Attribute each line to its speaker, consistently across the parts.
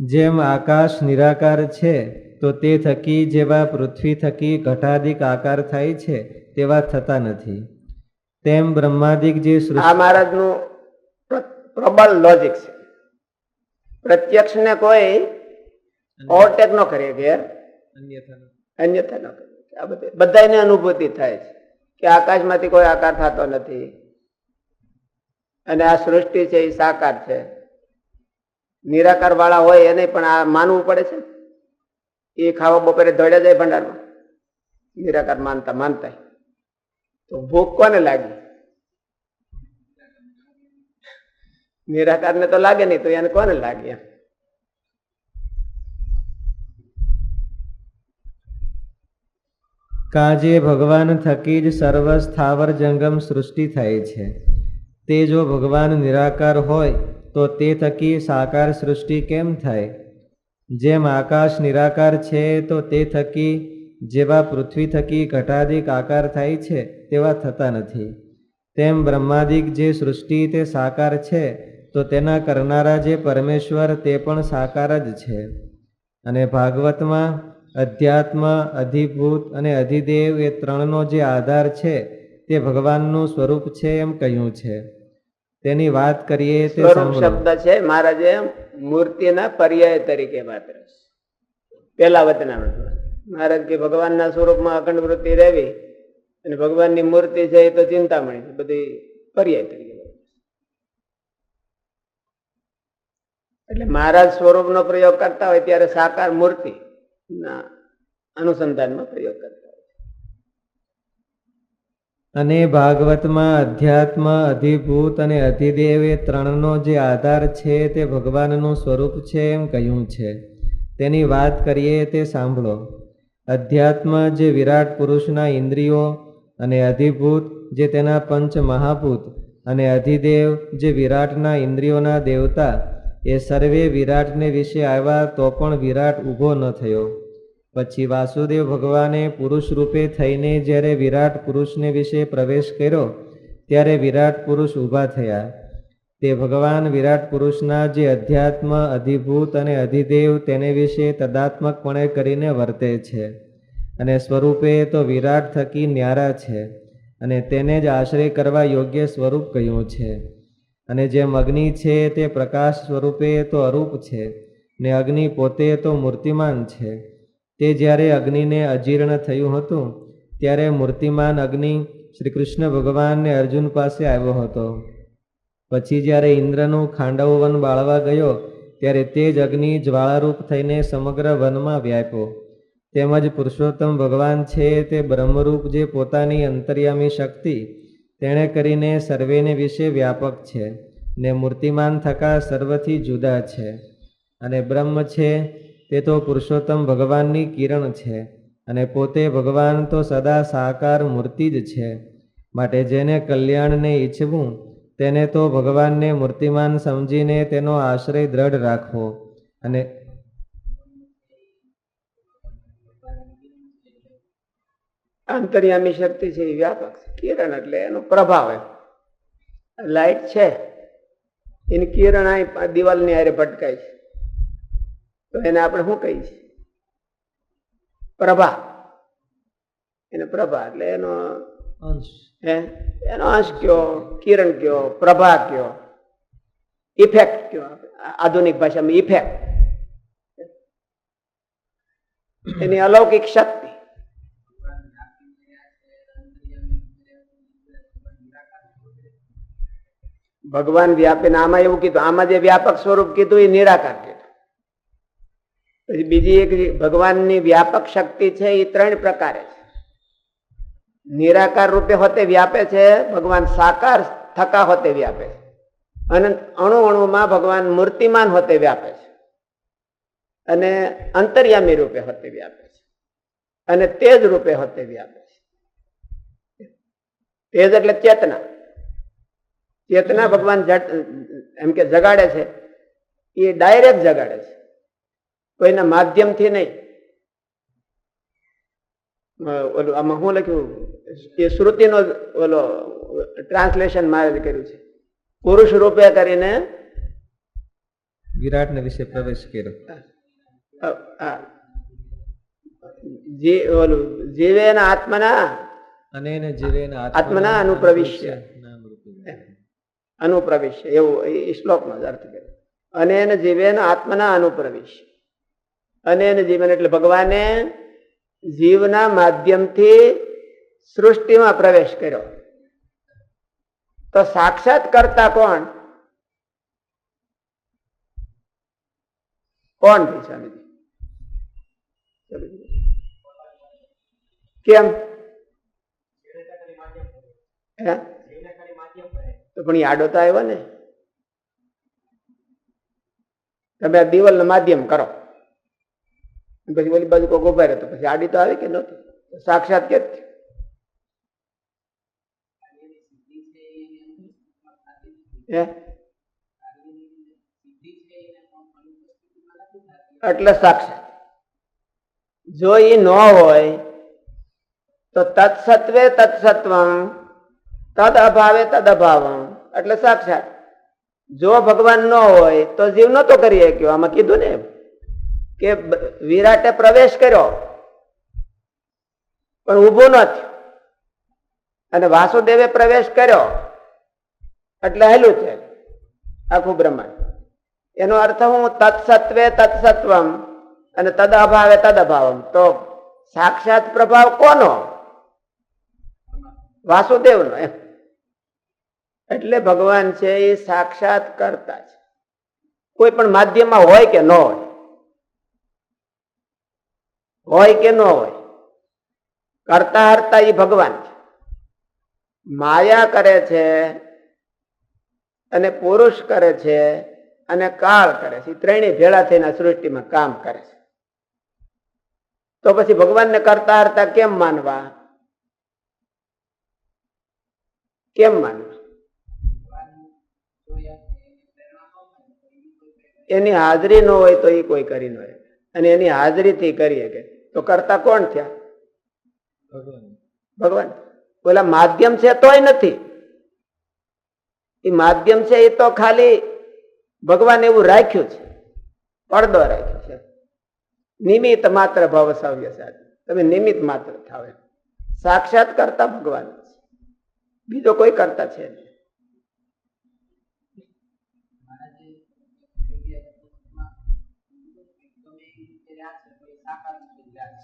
Speaker 1: જેમ આકાશ નિરાકાર છે તો તે થકી જેવા પૃથ્વી થકી ઘટાદિક આકાર થાય છે તેવા થતા નથી, તેમ બ્રહ્માદિક જે
Speaker 2: આ મહારાજનું પ્રબળ લોજિક છે. પ્રત્યક્ષ ને કોઈ ઓવરટેક ન કરીએ કે અન્યથા ન કરીએ. આ બધાને અનુભૂતિ થાય છે કે આકાશમાંથી કોઈ આકાર થતો નથી અને આ સૃષ્ટિ છે એ સાકાર છે. નિરાકાર વાળા હોય એને પણ આ માનવું પડે છે. એ ખાવા બપોરે દોડ્યા જાય ભંડારમાં નિરાકાર માનતા માનતા, તો ભૂખ કોને લાગી? નિરાકાર ને તો લાગે નહીં, તો એને કોને લાગે?
Speaker 1: કાજે ભગવાન થકી જ સર્વ સ્થાવર જંગમ સૃષ્ટિ થાય છે. તે જો ભગવાન નિરાકાર હોય તો તે થકી સાકાર સૃષ્ટિ કેમ થાય? જેમ આકાશ નિરાકાર છે તો તે થકી જેવા પૃથ્વી થકી ઘટાદિક આકાર થાય છે તેવા થતા નથી, તેમ બ્રહ્માદિક જે સૃષ્ટિ તે સાકાર છે તો તેના કરનારા જે પરમેશ્વર તે પણ સાકાર જ છે. અને ભાગવતમાં અધ્યાત્મ, અધિભૂત અને અધિદેવ એ ત્રણનો જે આધાર છે તે ભગવાનનું સ્વરૂપ છે એમ કહ્યું છે. તેની વાત કરીએ તે
Speaker 2: સ્વરૂપ શબ્દ છે મહારાજે મૂર્તિના પર્યાય તરીકે માત્ર પેલા વચનામૃતમાં મહારાજ કે ભગવાનના સ્વરૂપમાં અખંડ વૃત્તિ રહેવી અને ભગવાનની મૂર્તિ છે એ તો ચિંતામણી છે, બધી પર્યાય તરીકે. એટલે મહારાજ સ્વરૂપનો પ્રયોગ કરતા હોય ત્યારે સાકાર મૂર્તિ ના અનુસંધાનમાં પ્રયોગ કરતા હોય.
Speaker 1: અને ભાગવતમાં અધ્યાત્મ, અધિભૂત અને અધિદેવ એ ત્રણનો જે આધાર છે તે ભગવાનનું સ્વરૂપ છે એમ કહ્યું છે. તેની વાત કરીએ તે સાંભળો. અધ્યાત્મ જે વિરાટ પુરુષના ઇન્દ્રિયો, અને અધિભૂત જે તેના પંચ મહાભૂત, અને અધિદેવ જે વિરાટના ઇન્દ્રિયોના દેવતા, એ સર્વે વિરાટને વિશે આવ્યા તો પણ વિરાટ ઊભો ન થયો. પછી વાસુદેવ ભગવાને પુરુષ રૂપે થઈને જ્યારે વિરાટ પુરુષને વિશે પ્રવેશ કર્યો ત્યારે વિરાટ પુરુષ ઊભા થયા. તે ભગવાન વિરાટ પુરુષના જે અધ્યાત્મ, અધિભૂત અને અધિદેવ તેને વિશે તદાત્મકપણે કરીને વર્તે છે, અને સ્વરૂપે તો વિરાટ થકી ન્યારા છે, અને તેને જ આશ્રય કરવા યોગ્ય સ્વરૂપ કહ્યું છે. અને જેમ અગ્નિ છે તે પ્રકાશ સ્વરૂપે તો અરૂપ છે, ને અગ્નિ પોતે તો મૂર્તિમાન છે. તે જ્યારે અગ્નિને અજીર્ણ થયું હતું ત્યારે મૂર્તિમાન અગ્નિ શ્રી કૃષ્ણ ભગવાનને અર્જુન પાસે આવ્યો હતો. પછી જ્યારે ઇન્દ્રનું ખાંડવ વન બાળવા ગયો ત્યારે તે જ અગ્નિ જ્વાળારૂપ થઈને સમગ્ર વનમાં વ્યાપ્યો. તેમજ પુરુષોત્તમ ભગવાન છે તે બ્રહ્મરૂપ જે પોતાની અંતર્યામી શક્તિ તેણે કરીને સર્વેને વિશે વ્યાપક છે, ને મૂર્તિમાન થકા સર્વથી જુદા છે. અને બ્રહ્મ છે તે તો પુરુષોત્તમ ભગવાનની કિરણ છે, અને પોતે ભગવાન તો સદા સાકાર મૂર્તિ જ છે. માટે જેને કલ્યાણને ઈચ્છવું તેને તો ભગવાનને મૂર્તિમાન સમજીને તેનો આશ્રય દ્રઢ રાખવો. અને
Speaker 2: અંતર્યામી શક્તિ છે એ વ્યાપક છે. કિરણ એટલે એનો પ્રભાવ. લાઈટ છે એની કિરણ આ દિવાલની હારે ભટકાય છે તો એને આપણે શું કહીએ છીએ? પ્રભા. એને પ્રભા એટલે એનો અંશ, એનો અંશ કયો, કિરણ કયો, પ્રભા કયો, ઇફેક્ટ કયો, આધુનિક ભાષામાં ઇફેક્ટ, એની અલૌકિક શક્તિ. ભગવાન વ્યાપીને આમાં એવું કીધું, આમાં જે વ્યાપક સ્વરૂપ કીધું એ નિરાકાર કીધું. પછી બીજી એક ભગવાનની વ્યાપક શક્તિ છે એ ત્રણ પ્રકારે છે. નિરાકાર રૂપે હોતે વ્યાપે છે ભગવાન, સાકાર થકા હોતે વ્યાપે છે, અનંત અણુ અણુમાં ભગવાન મૂર્તિમાન હોતે વ્યાપે છે, અને અંતર્યામી રૂપે હોતે વ્યાપે છે, અને તેજ રૂપે હોતે વ્યાપે છે. તેજ એટલે ચેતના. ચેતના ભગવાન એમ કે જગાડે છે એ ડાયરેક્ટ જગાડે છે, કોઈના માધ્યમથી નહીં. ઓલું આમાં શું લખ્યું એ શ્રુતિનો ઓલો ટ્રાન્સલેશન મારે કર્યું છે. પુરુષ રૂપે કરીને
Speaker 1: વિરાટને વિશે પ્રવેશ કર્યો.
Speaker 2: ઓલું જીવેના આત્મના
Speaker 1: અને એને જીવેન
Speaker 2: આત્મના અનુપ્રવિશ્ય અનુપ્રવિશ્ય એવું એ શ્લોકનો જ અર્થ કર્યો. અને એને જીવેન આત્મના અનુપ્રવિશ્ય. અને એને જીવન એટલે ભગવાને જીવના માધ્યમથી સૃષ્ટિમાં પ્રવેશ કર્યો. તો સાક્ષાત કરતા કોણ? કોણ ભાઈ સ્વામીજી? કેમ? તો પણ એ આડો તો આવ્યો ને. તમે આ દિવાલ નું માધ્યમ કરો પછી ઓલી બાજુ કોઈ ઉભા રહે તો પછી આડી તો આવી કે નહોતી? સાક્ષાત કે એટલે સાક્ષાત. જો એ ન હોય તો તત્સત્વે તત્સત્વમ તદ અભાવે તદ અભાવમ એટલે સાક્ષાત. જો ભગવાન ન હોય તો જીવ નતો કરી શક્યો. આમાં કીધું ને કે વિરાટે પ્રવેશ કર્યો પણ ઉભો ન થયો, અને વાસુદેવે પ્રવેશ કર્યો એટલે હેલું છે આખું બ્રહ્માંડ. એનો અર્થ હું તત્સત્વે તત્સત્વમ અને તદ અભાવે તદ અભાવમ. તો સાક્ષાત પ્રભાવ કોનો? વાસુદેવનો. એમ એટલે ભગવાન છે એ સાક્ષાત કરતા છે. કોઈ પણ માધ્યમમાં હોય કે ન હોય, હોય કે ન હોય, કરતા હરતા એ ભગવાન છે. માયા કરે છે અને પુરુષ કરે છે અને કાળ કરે છે. ત્રણેય ભેળા થઈને સૃષ્ટિમાં કામ કરે છે. તો પછી ભગવાનને કરતા હરતા કેમ માનવા? કેમ માનવા? એની હાજરી ન હોય તો એ કોઈ કરી ન હોય, અને એની હાજરીથી કરી શકે. તો કરતા કોણ થયા? ભગવાન. પેલા માધ્યમ છે તોય નથી. એ માધ્યમ છે એ તો ખાલી ભગવાન એવું રાખ્યું છે, પડદો રાખ્યો છે. નિમિત્ત માત્ર ભવ સવ્ય સાધ. તમે નિમિત્ત માત્ર થાવ. સાક્ષાત કરતા ભગવાન છે, બીજો કોઈ કરતા છે નહીં.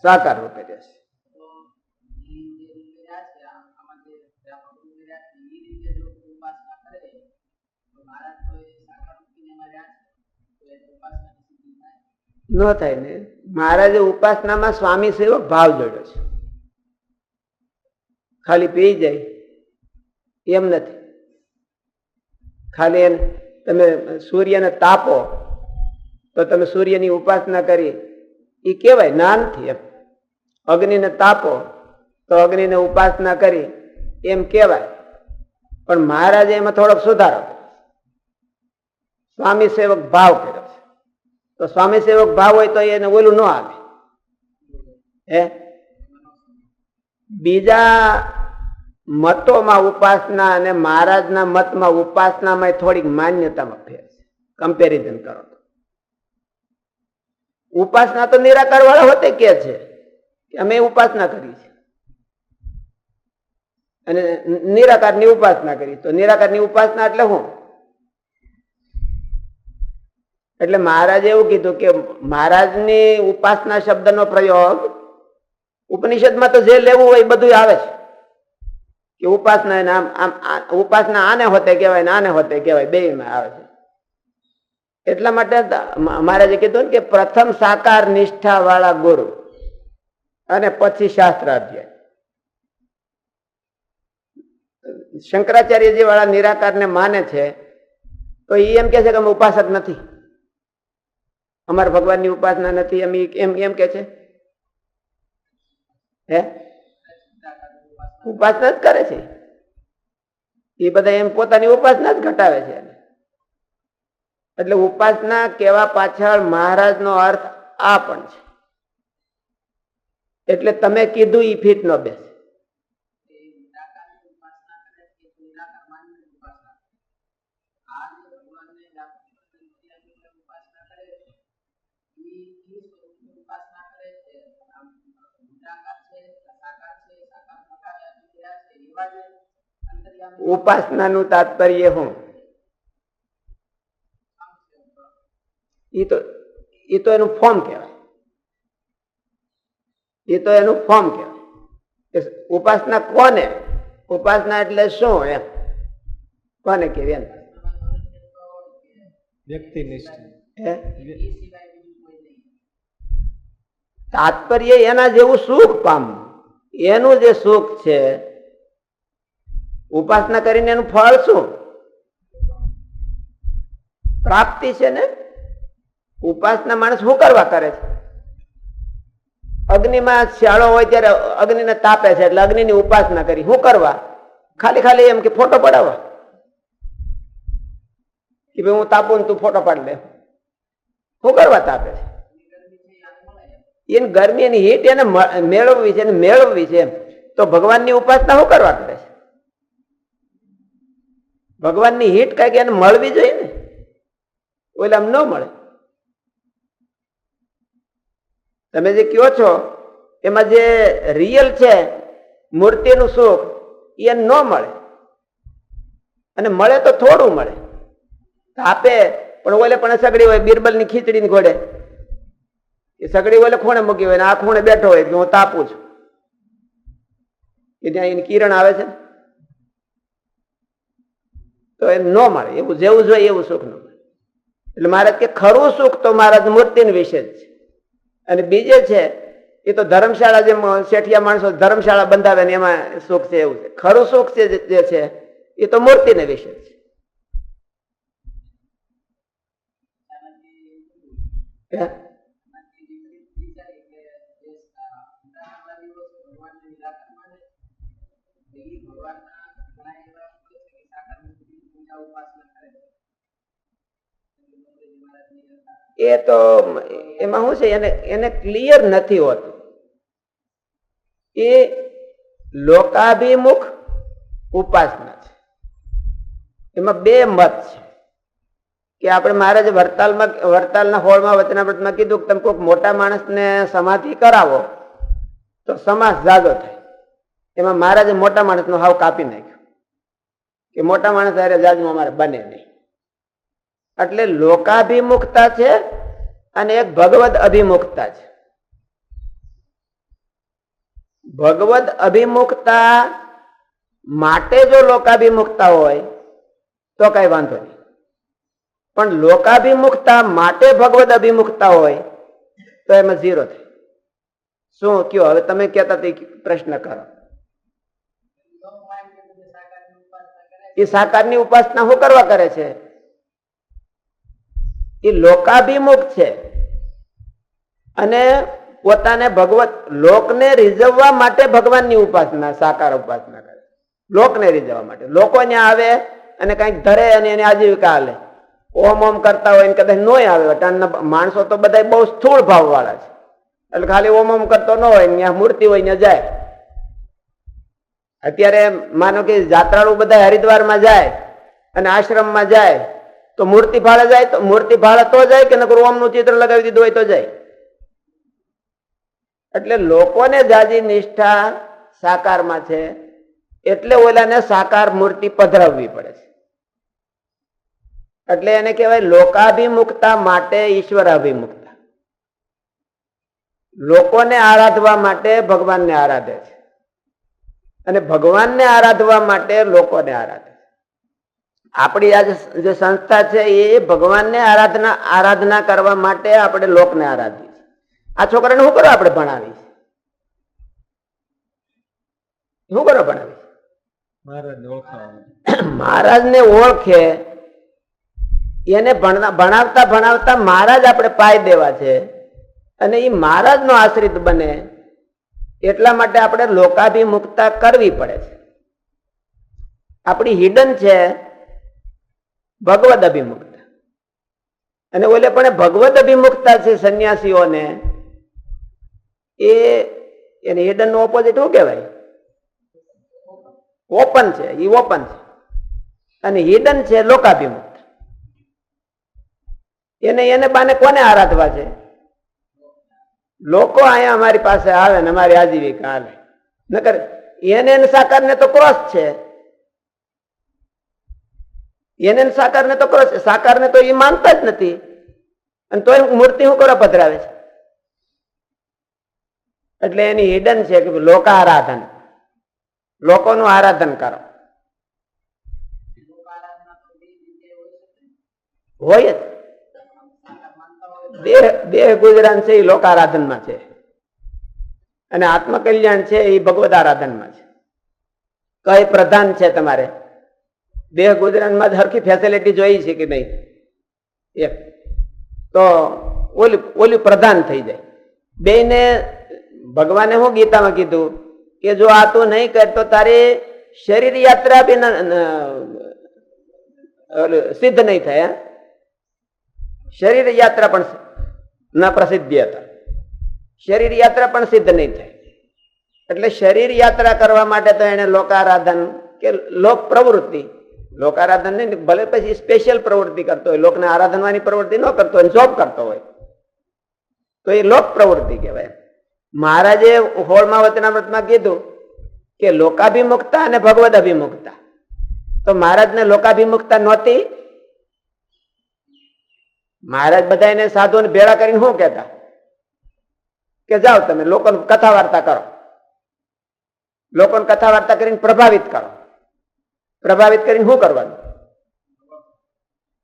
Speaker 2: સાકાર રૂપે રહેશે. ન થાય ને. મહારાજે ઉપાસનામાં સ્વામી સેવક ભાવ જોડ્યો છે. ખાલી પી જાય એમ નથી. ખાલી એને તમે સૂર્યને તાપો તો તમે સૂર્યની ઉપાસના કરી એ કેવાય જ્ઞાનથી. એમ અગ્નિને તાપો તો અગ્નિને ઉપાસના કરી એમ કેવાય. પણ મહારાજે એમાં થોડોક સુધારો કર્યો. સ્વામી સેવક ભાવ કર્યો છે. તો સ્વામી સેવક ભાવ હોય તો એને ઓલું ન આવે. બીજા મતોમાં ઉપાસના અને મહારાજના મતમાં ઉપાસનામાં થોડીક માન્યતામાં ફેર છે. કમ્પેરિઝન કરો તો ઉપાસના તો નિરાકાર વાળા હોતે કે છે કે અમે ઉપાસના કરી છે અને નિરાકારની ઉપાસના કરી. તો નિરાકારની ઉપાસના એટલે શું? એટલે મહારાજે એવું કીધું કે મહારાજની ઉપાસના શબ્દનો પ્રયોગ ઉપનિષદમાં તો જે લેવું હોય બધું આવે છે કે ઉપાસના નામ ઉપાસના આને હોતે કહેવાય ને આને હોતે કહેવાય, બેયમાં આવે છે. એટલા માટે મહારાજે કીધું કે પ્રથમ સાકાર નિષ્ઠા વાળા ગુરુ અને પછી શાસ્ત્રાધ્યાય. શંકરાચાર્યજી વાળા નિરાકારને માને છે તો એ એમ કે છે કે અમે ઉપાસક નથી, અમારા ભગવાનની ઉપાસના નથી. એમ એમ કે છે ઉપાસના જ કરે છે. એ બધા એમ પોતાની ઉપાસના જ ઘટાવે છે. એટલે ઉપાસના કેવા પાછળ મહારાજનો અર્થ આ પણ છે. એટલે તમે કીધું ઈ ફીટ ન બેસે. ઉપાસનાનું તાત્પર્ય શું? એ તો એનું ફોર્મ કહેવાય. એ તો એનું ફોર્મ કહેવાય. ઉપાસના કોને? ઉપાસના એટલે શું એમ કોને કેવી? એમ તાત્પર્ય એના જેવું સુખ પામવું, એનું જે સુખ છે. ઉપાસના કરીને એનું ફળ શું? પ્રાપ્તિ છે ને. ઉપાસના માણસ શું કરવા કરે છે? અગ્નિમાં શાળો હોય ત્યારે અગ્નિને તાપે છે એટલે અગ્નિની ઉપાસના કરી. શું કરવા? ખાલી એમ કે ફોટો પડાવવા કે ભાઈ હું તાપું તું ફોટો પાડી લે. શું કરવા તાપે છે? એની ગરમી, એની હીટ એને મેળવવી છે, એને મેળવવી છે. તો ભગવાનની ઉપાસના શું કરવા કરે છે? ભગવાનની હીટ કઈક એને મળવી જોઈએ ને. ઓલા આમ ન મળે. તમે જે કયો છો એમાં જે રિયલ છે મૂર્તિનું સુખ એ ન મળે, અને મળે તો થોડું મળે. આપે પણ ઓલે પણ સગડી હોય, બિરબલ ની ખીચડી ની ઘોડે એ સગડી ઓલે ખૂણે મૂકી હોય ને આ ખૂણે બેઠો હોય કે હું તાપું છું, કે ત્યાં એની કિરણ આવે છે તો એ ન મળે. એવું જેવું જોઈએ એવું સુખ ન મળે. એટલે મહારાજ કે ખરું સુખ તો મહારાજ મૂર્તિ વિશે જ છે. અને બીજે છે એ તો ધર્મશાળા, જેમ શેઠિયા માણસો ધર્મશાળા બંધાવે ને એમાં સુખ છે એવું છે. ખરું સુખ છે જે છે એ તો મૂર્તિને વિશે છે. એ તો એમાં શું છે, એને ક્લિયર નથી હોતું. એ લોકાભિમુખ ઉપાસના છે. એમાં બે મત છે કે આપણે મહારાજે વરતાલના હોળમાં વચનામૃતમાં કીધું કે તમે કોઈક મોટા માણસને સમાધિ કરાવો તો સમાસ જાગો થાય. એમાં મહારાજે મોટા માણસનો હાવ કાપી નાખ્યો કે મોટા માણસ હારે જાજનું અમારે બને નહીં. એટલે લોકાભિમુખતા છે અને એક ભગવદ અભિમુખતા છે. ભગવદ અભિમુખતા માટે જો લોકાભિમુખતા હોય તો કઈ વાંધો નહીં, પણ લોકાભિમુખતા માટે ભગવદ અભિમુખતા હોય તો એમાં ઝીરો થાય. શું કયો? હવે તમે કહેતા પ્રશ્ન કરો. એ સાકારની ઉપાસના શું કરવા કરે છે? એ લોકાભિમુખ છે અને પોતાને ભગવત લોકને રીઝવવા માટે ભગવાનની ઉપાસના, સાકાર ઉપાસના કરે. લોકને રીઝવવા માટે. લોકો ત્યાં આવે અને કઈક ધરે અને એની આજીવિકા હાલે. ઓમ ઓમ કરતા હોય કદાચ નોય આવે. અટાણના માણસો તો બધા બહુ સ્થૂળ ભાવ વાળા છે એટલે ખાલી ઓમ ઓમ કરતો ન હોય, ત્યાં મૂર્તિ હોય ત્યાં જાય. અત્યારે માનો કે જાત્રાળુ બધા હરિદ્વારમાં જાય અને આશ્રમમાં જાય તો મૂર્તિ ભાળે જાય, તો મૂર્તિ ભાળે તો જાય કે નકર ઓમનું ચિત્ર લગાવી દીધું હોય તો જાય. એટલે લોકોને જાજી નિષ્ઠા સાકારમાં છે એટલે ઓલાને સાકાર મૂર્તિ પધરાવવી પડે છે. એટલે એને કહેવાય લોકાભિમુખતા માટે ઈશ્વરાભિમુખતા. લોકોને આરાધવા માટે ભગવાનને આરાધે છે અને ભગવાનને આરાધવા માટે લોકોને આરાધે. આપણી આ જે સંસ્થા છે એ ભગવાનને આરાધના કરવા માટે આપણે લોકને આરાધીએ છીએ. આ છોકરાને શું કરો આપણે ભણાવી? શું કરો ભણાવી? મહારાજને ઓળખે, એને ભણાવતા ભણાવતા મહારાજ આપણે પાઈ દેવા છે અને એ મહારાજનો આશ્રિત બને એટલા માટે આપણે લોકાભિમુખતા કરવી પડે છે. આપણી હિડન છે ભગવદ અભિમુખતા. અને ઓલે પણ ભગવદ અભિમુખતા છે સંન્યાસીઓને, એને હિડન નો ઓપોઝિટ શું કહેવાય? ઓપન છે. એ ઓપન છે અને હિડન છે લોકાભિમુખ. એને બાને કોને આરાધવા છે? લોકો અહીંયા અમારી પાસે આવે ને અમારી આજીવિકા હાલે. નકર એને સાકાર ને તો ક્રોસ છે. એને સાકારને તો કરો છે, સાકારને તો એ માનતા જ નથી, અને તોય મૂર્તિ શું કરવા પધરાવે છે? એટલે એની હિડન છે કે લોકારાધન, લોકોનું આરાધન કરો. હોય જ. દેહ ગુજરાન છે એ લોકારાધનમાં છે, અને આત્મકલ્યાણ છે એ ભગવદ આરાધનમાં છે. કઈ પ્રધાન છે તમારે? દેહ ગુજરાનમાં જ હરખી ફેસિલિટી જોઈ છે કે નહીં? એક તો ઓલી પ્રધાન થઈ જાય. બેયને ભગવાને શું ગીતામાં કીધું કે જો આ તું નહીં કર તો તારી શરીર યાત્રા બી સિદ્ધ નહીં થાય. શરીર યાત્રા પણ ન પ્રસિદ્ધિ હતા, શરીર યાત્રા પણ સિદ્ધ નહીં થાય. એટલે શરીર યાત્રા કરવા માટે તો એને લોકારાધન કે લોક પ્રવૃત્તિ, લોકારાધન નહીં, ભલે પછી સ્પેશિયલ પ્રવૃત્તિ કરતો હોય, લોકને આરાધનવાની પ્રવૃત્તિ ન કરતો હોય, જોબ કરતો હોય તો એ લોક પ્રવૃત્તિ કહેવાય. મહારાજે હોળમાં વચનામૃતમાં કીધું કે લોકાભિમુખતા અને ભગવદ અભિમુખતા. તો મહારાજને લોકાભિમુખતા નહોતી. મહારાજ બધા એને સાધુને ભેળા કરીને શું કહેતા કે જાઓ તમે લોકોને કથા વાર્તા કરો, લોકોને કથા વાર્તા કરીને પ્રભાવિત કરો. પ્રભાવિત કરીને શું કરવાનું?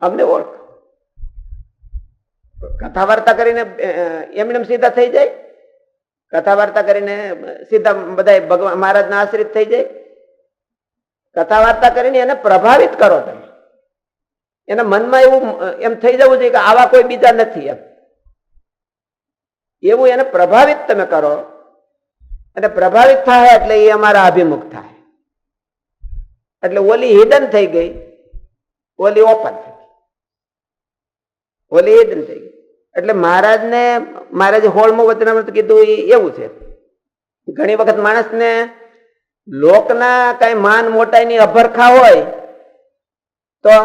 Speaker 2: અમને ઓળખ. કથા વાર્તા કરીને એમને સીધા થઈ જાય? કથા વાર્તા કરીને સીધા બધા ભગવાન મહારાજના આશ્રિત થઈ જાય? કથા વાર્તા કરીને એને પ્રભાવિત કરો. તમે એના મનમાં એવું એમ થઈ જવું જોઈએ કે આવા કોઈ બીજા નથી, એમ એવું એને પ્રભાવિત તમે કરો, અને પ્રભાવિત થાય એટલે એ અમારા અભિમુખ થાય. એટલે ઓલી હિડન થઈ ગઈ, ઓલી ઓપન થઈ ગઈ. ઓલી હિડન થઈ ગઈ. એટલે મહારાજે હોળમાં વચનામૃત કીધું એ એવું છે. ઘણી વખત માણસને લોકના કઈ માન મોટાઈની અભરખા હોય તો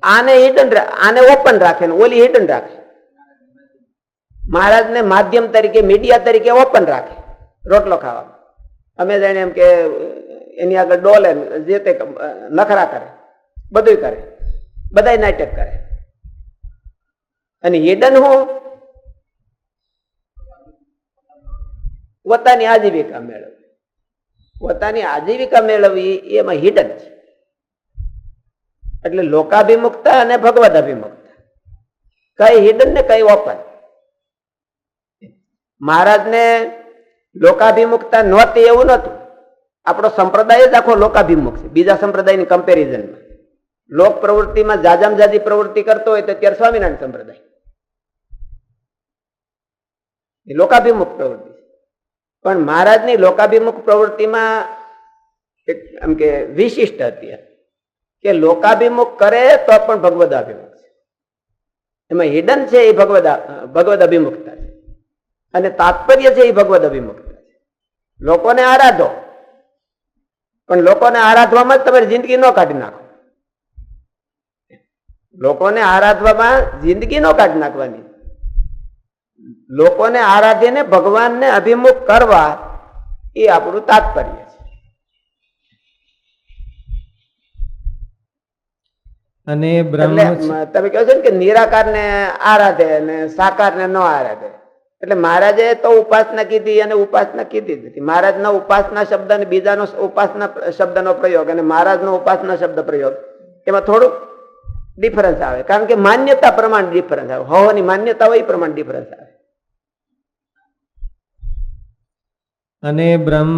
Speaker 2: આને હિડન, આને ઓપન રાખે ને ઓલી હિડન રાખે. મહારાજને માધ્યમ તરીકે, મીડિયા તરીકે ઓપન રાખે રોટલો ખાવામાં. અમે જાણે એમ કે એની આગળ ડોલે, જે તે નખરા કરે, બધું કરે, બધા નાટક કરે. અને હિડન હું પોતાની આજીવિકા મેળવવી, પોતાની આજીવિકા મેળવવી એમાં હિડન છે. એટલે લોકાભિમુખતા અને ભગવદ અભિમુખતા, કઈ હિડન ને કઈ ઓપન. મહારાજને લોકાભિમુખતા નહોતી એવું નહોતું. આપણો સંપ્રદાય જ આખો લોકાભિમુખ છે બીજા સંપ્રદાયની કમ્પેરિઝનમાં. લોક પ્રવૃત્તિમાં જાજામ જાજી પ્રવૃત્તિ કરતો હોય તો ત્યારે સ્વામિનારાયણ સંપ્રદાય એ લોકાભિમુખ પ્રવૃત્તિ છે. પણ મહારાજની લોકાભિમુખ પ્રવૃત્તિમાં એમ કે વિશિષ્ટ હતી કે લોકાભિમુખ કરે તો પણ ભગવદ અભિમુખ છે. એમાં હિડન છે એ ભગવદ અભિમુખતા છે, અને તાત્પર્ય છે એ ભગવદ અભિમુખતા છે. લોકોને આરાધો, પણ લોકોને આરાધવામાં જ તમારી જિંદગી ન કાઢી નાખો. લોકોને આરાધવામાં જિંદગી ન કાઢી નાખવાની. લોકોને આરાધીને ભગવાનને અભિમુખ કરવા એ આપણું તાત્પર્ય છે.
Speaker 1: અને બ્રહ્મ
Speaker 2: તમે કહો છો ને કે નિરાકારને આરાધે અને સાકારને ન આરાધે. એટલે મહારાજે તો ઉપાસના કીધી અને ઉપાસના કીધી જ નથી. મહારાજનો ઉપાસના શબ્દ અને બીજાનો ઉપાસના શબ્દનો પ્રયોગ અને મહારાજનો ઉપાસના શબ્દ પ્રયોગ એમાં થોડુંક ડિફરન્સ આવે, કારણ કે માન્યતા પ્રમાણે ડિફરન્સ આવે. હોવાની માન્યતા હોય એ પ્રમાણે ડિફરન્સ આવે.
Speaker 1: અને બ્રહ્મ